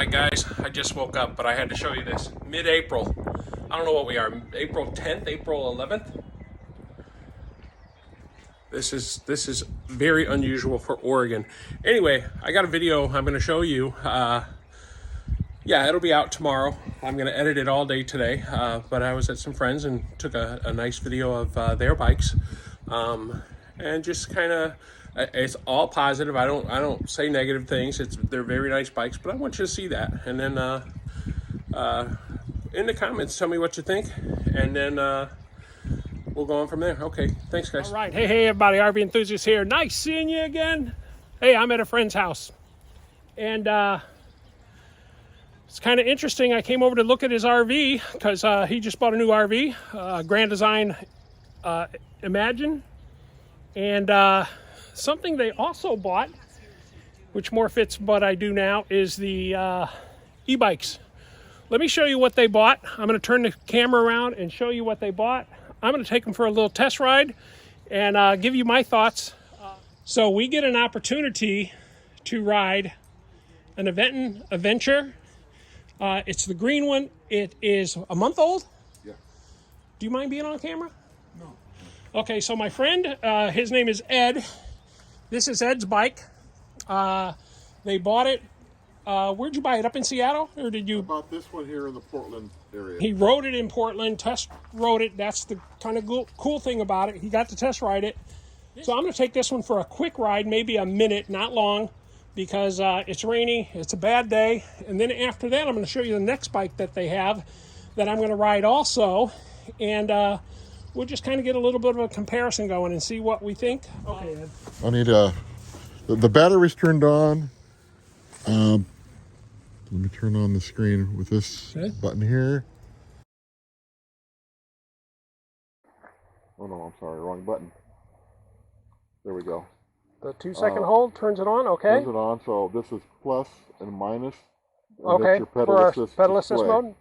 Alright guys, I just woke up, but I had to show you this. Mid-April. I don't know what we are, April 10th, April 11th? This is very unusual for Oregon. Anyway, I got a video I'm going to show you. Yeah, it'll be out tomorrow. I'm going to edit it all day today, but I was at some friends and took a nice video of their bikes. And just kind of, it's all positive. I don't say negative things. They're very nice bikes, but I want you to see that. And then in the comments, tell me what you think, and then we'll go on from there. Okay, thanks guys. All right, hey everybody, RV Enthusiast here. Nice seeing you again. Hey, I'm at a friend's house, and it's kind of interesting. I came over to look at his RV because he just bought a new RV, Grand Design Imagine, and something they also bought, which more fits what I do now, is the e-bikes. Let me show you what they bought. I'm going to turn the camera around and show you what they bought. I'm going to take them for a little test ride and give you my thoughts. So we get an opportunity to ride an Aventon Aventure. It's the green one. It is a month old. Yeah. Do you mind being on camera? No. Okay, so my friend, his name is Ed. This is Ed's bike. They bought it. Where'd you buy it? Up in Seattle? Or did you? I bought this one here in the Portland area. He rode it in Portland, test rode it. That's the kind of cool thing about it. He got to test ride it. So I'm going to take this one for a quick ride, maybe a minute, not long, because it's rainy, it's a bad day. And then after that, I'm going to show you the next bike that they have that I'm going to ride also. And we'll just kind of get a little bit of a comparison going and see what we think. Okay, Ed. I need the battery's turned on. Let me turn on the screen with this button here. Oh no, I'm sorry, wrong button. There we go. The 2-second hold turns it on, okay. Turns it on, so this is plus and minus. And Okay, your for our assist pedal assist display.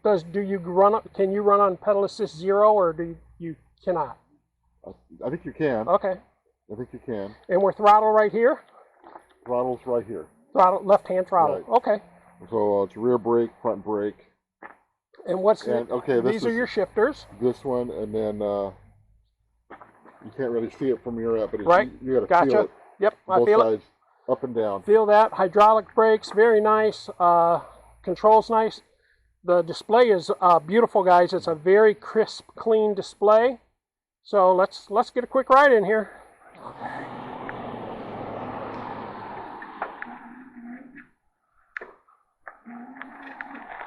mode. Can you run on pedal assist 0, or do you cannot? I think you can. Okay. I think you can. And we're throttle right here? Throttle's right here. Throttle, left-hand throttle. Right. Okay. So it's rear brake, front brake. And what's okay? These are your shifters. This one, and then you can't really see it from your app, but Right. You got to feel it. Yep, I Both feel sides, it. up and down. Feel that. Hydraulic brakes, very nice. Controls nice. The display is beautiful, guys. It's a very crisp, clean display. So let's get a quick ride in here.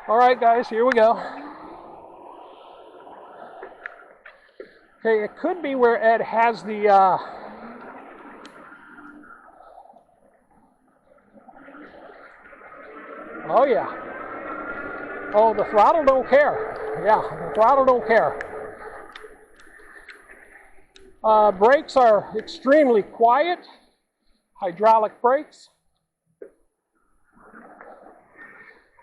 All right, guys, here we go. Okay, it could be where Ed has the oh yeah. Oh, the throttle don't care. Yeah, the throttle don't care. Brakes are extremely quiet. Hydraulic brakes.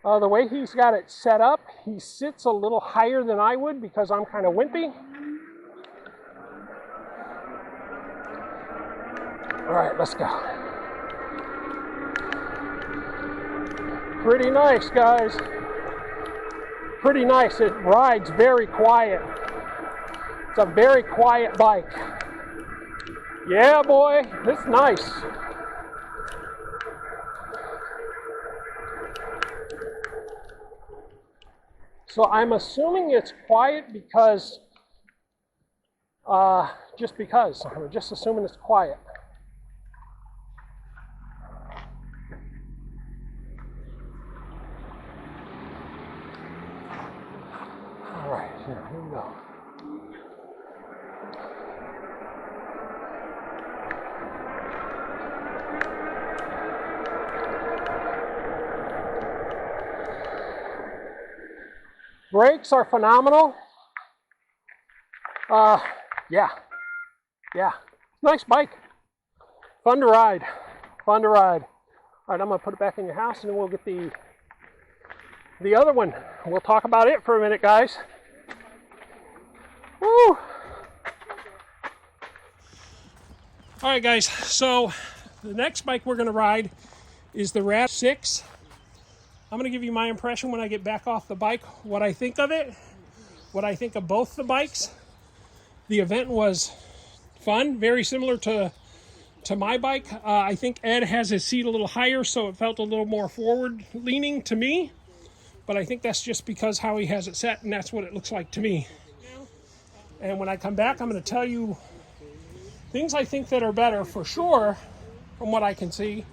The way he's got it set up, he sits a little higher than I would because I'm kind of wimpy. All right, let's go. Pretty nice, guys. Pretty nice. It rides very quiet. It's a very quiet bike. Yeah, boy, it's nice. So I'm assuming it's quiet because, just because. I'm just assuming it's quiet. All right, here we go. Brakes are phenomenal. Yeah. Nice bike. Fun to ride. Fun to ride. All right, I'm gonna put it back in your house, and then we'll get the other one. We'll talk about it for a minute, guys. Woo! All right, guys, so the next bike we're going to ride is the Rad 6. I'm going to give you my impression when I get back off the bike, what I think of it, what I think of both the bikes. The Aventon was fun, very similar to my bike. I think Ed has his seat a little higher, so it felt a little more forward leaning to me. But I think that's just because how he has it set, and that's what it looks like to me. And when I come back, I'm going to tell you things I think that are better for sure from what I can see.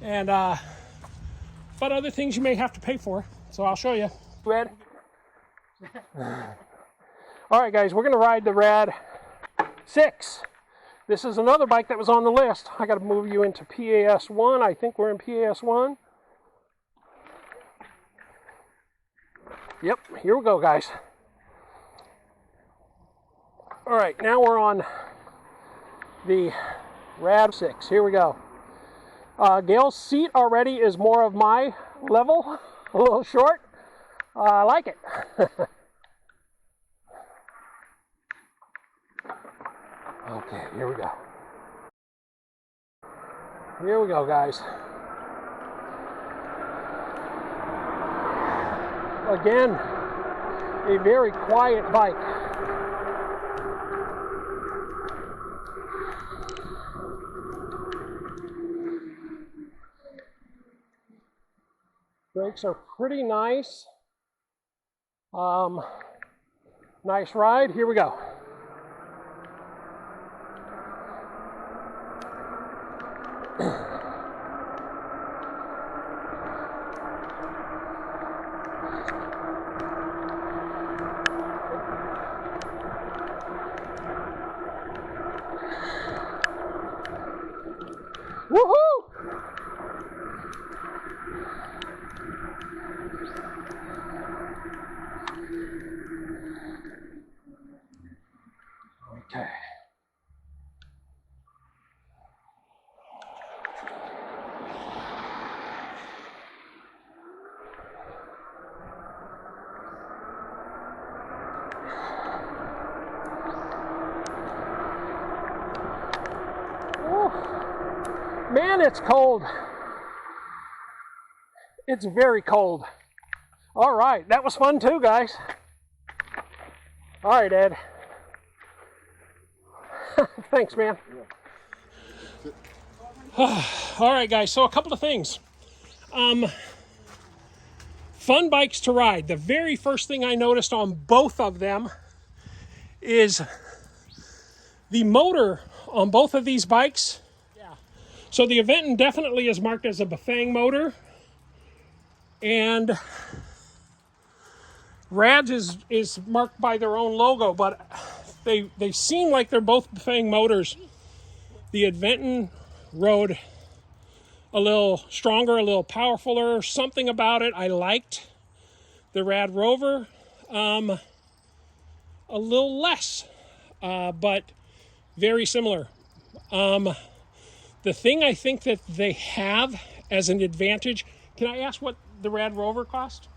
And but other things you may have to pay for. So I'll show you. Ed? All right, guys, we're going to ride the Rad 6. This is another bike that was on the list. I got to move you into PAS1. I think we're in PAS1. Yep, here we go, guys. All right, now we're on the Rad 6. Here we go. Gail's seat already is more of my level, a little short. I like it. Okay, here we go. Here we go, guys. Again, a very quiet bike. Brakes are pretty nice. Nice ride. Here we go. Woohoo! Okay. Man, it's cold. It's very cold. All right, that was fun too, guys. All right, Ed. Thanks, man. All right, guys, so a couple of things. Fun bikes to ride. The very first thing I noticed on both of them is the motor on both of these bikes. So the Aventon definitely is marked as a Bafang motor, and Rad's is marked by their own logo, but they seem like they're both Bafang motors. The Aventon rode a little stronger, a little powerfuler, something about it I liked. The Rad Rover, a little less, but very similar. The thing I think that they have as an advantage, can I ask what the Rad Rover cost?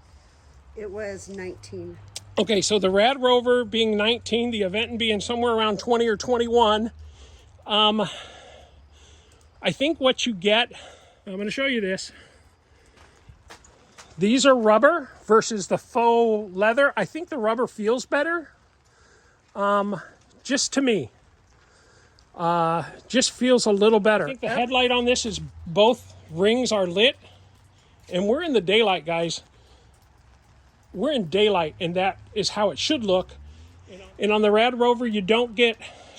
It was 19. Okay, so the Rad Rover being 19, the Aventon being somewhere around 20 or 21. I think what you get, I'm going to show you this. These are rubber versus the faux leather. I think the rubber feels better, just to me. Just feels a little better. I think the headlight on this is both rings are lit, and we're in the daylight, guys. We're in daylight, and that is how it should look. And on the Rad Rover, you don't get,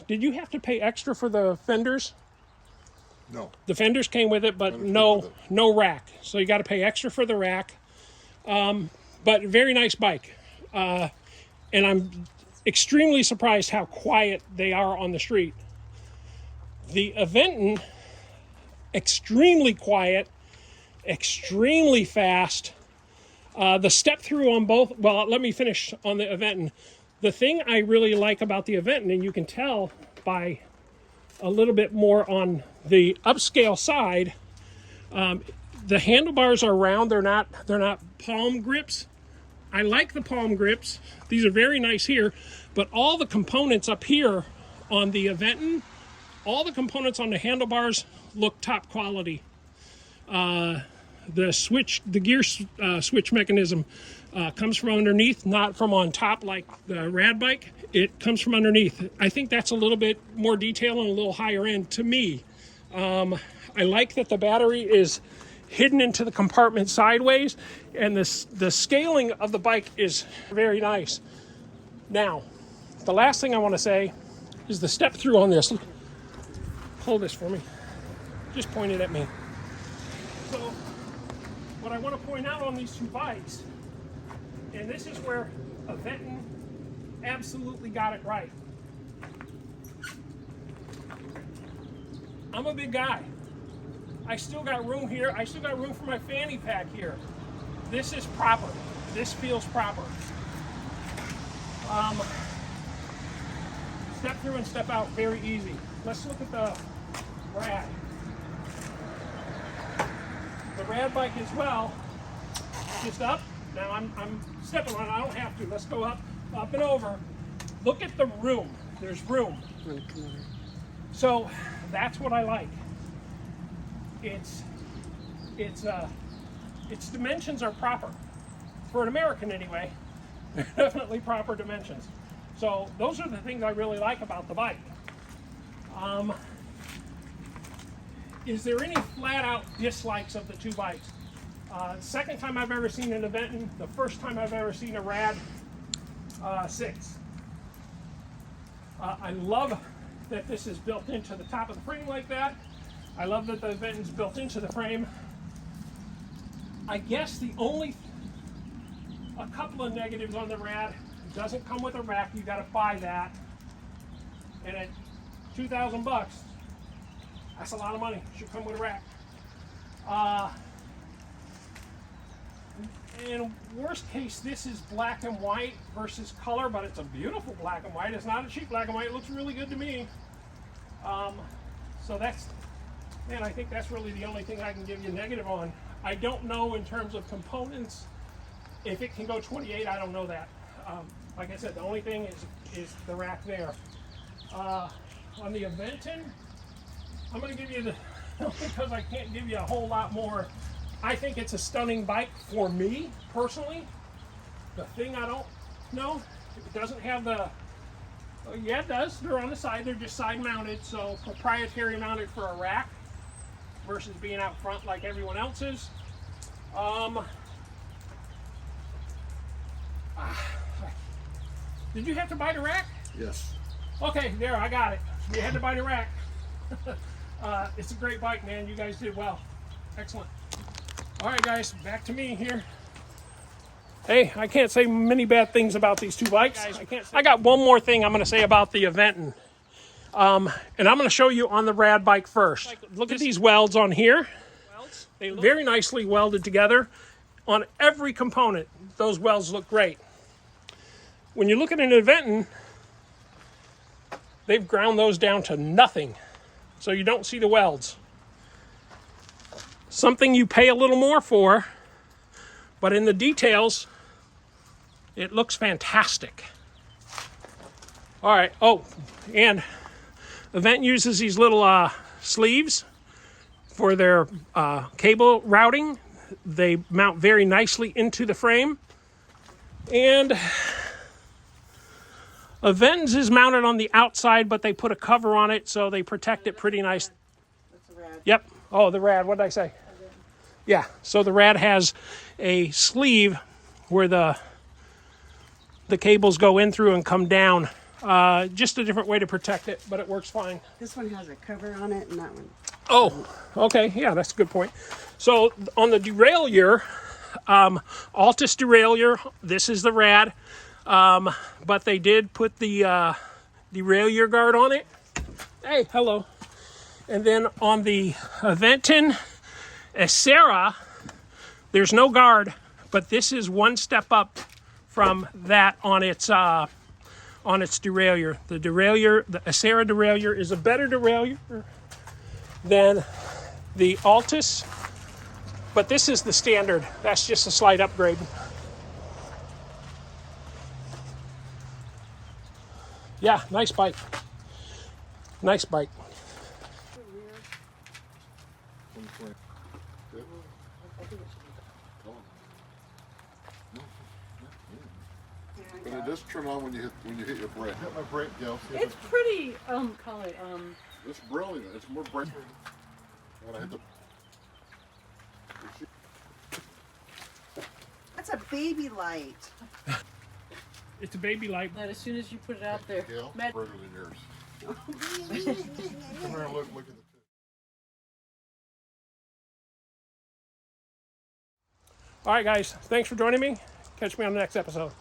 did you have to pay extra for the fenders? No. The fenders came with it, but no rack. So you got to pay extra for the rack. But very nice bike. And I'm extremely surprised how quiet they are on the street. The Aventon, extremely quiet, extremely fast. The step through on both, well, let me finish on the Aventon. The thing I really like about the Aventon, and you can tell by a little bit more on the upscale side, the handlebars are round. They're not palm grips. I like the palm grips. These are very nice here, but all the components up here on the Aventon, all the components on the handlebars look top quality. the gear switch mechanism comes from underneath, not from on top like the Rad bike. It comes from underneath. I think that's a little bit more detail and a little higher end to me. I like that the battery is hidden into the compartment sideways, and the scaling of the bike is very nice. Now, the last thing I want to say is the step through on this. Hold this for me. Just point it at me. So, what I want to point out on these two bikes, and this is where Aventon absolutely got it right. I'm a big guy. I still got room here. I still got room for my fanny pack here. This is proper. This feels proper. Step through and step out, very easy. Let's look at the Rad. The Rad bike as well, just up. Now I'm stepping on it, I don't have to. Let's go up and over. Look at the room. There's room. So that's what I like. Its dimensions are proper. For an American anyway, they're definitely proper dimensions. So those are the things I really like about the bike. Is there any flat out dislikes of the two bikes? Second time I've ever seen an Aventon, the first time I've ever seen a Rad 6. I love that this is built into the top of the frame like that. I love that the Aventon's built into the frame. I guess a couple of negatives on the Rad. It doesn't come with a rack, you gotta buy that. And at 2,000 bucks, that's a lot of money. Should come with a rack. In worst case, this is black and white versus color, but it's a beautiful black and white. It's not a cheap black and white. It looks really good to me. So that's, man, I think that's really the only thing I can give you negative on. I don't know in terms of components if it can go 28. I don't know that. Like I said, the only thing is the rack there. On the Aventon, I'm going to give you because I can't give you a whole lot more. I think it's a stunning bike for me, personally. The thing I don't know, it doesn't have the, yeah it does, they're on the side, they're just side mounted, so proprietary mounted for a rack versus being out front like everyone else's. Did you have to buy the rack? Yes. Okay, there, I got it. You had to buy the rack. It's a great bike, man. You guys did well. Excellent. All right, guys, back to me here. Hey, I can't say many bad things about these two bikes. I got one more thing I'm going to say about the Aventon. And I'm going to show you on the Rad bike first. Look at these welds on here. They look very nicely welded together. On every component, those welds look great. When you look at an Aventon, they've ground those down to nothing, so you don't see the welds. Something you pay a little more for, but in the details, it looks fantastic. All right, oh, and Aventon uses these little sleeves for their cable routing. They mount very nicely into the frame. And Aventon's is mounted on the outside, but they put a cover on it, so they protect it pretty nice. That's the Rad. Yep. Oh, the Rad. What did I say? Yeah. So the Rad has a sleeve where the cables go in through and come down. Just a different way to protect it, but it works fine. This one has a cover on it, and that one. Oh, okay. Yeah, that's a good point. So on the derailleur, Altus derailleur, this is the Rad. But they did put the derailleur guard on it. Hey, hello. And then on the Aventon Acera, there's no guard, but this is one step up from that on its derailleur. The Acera derailleur is a better derailleur than the Altus, but this is the standard. That's just a slight upgrade. Yeah, nice bike. Nice bike. But it does turn on when you hit your brake. Hit my brake, Gail. It's pretty, call it, It's brilliant. It's more bright when I hit the. That's a baby light. It's a baby light. that as soon as you put it out there. Gail, Med- brighter than yours. Come here, look at the. All right, guys. Thanks for joining me. Catch me on the next episode.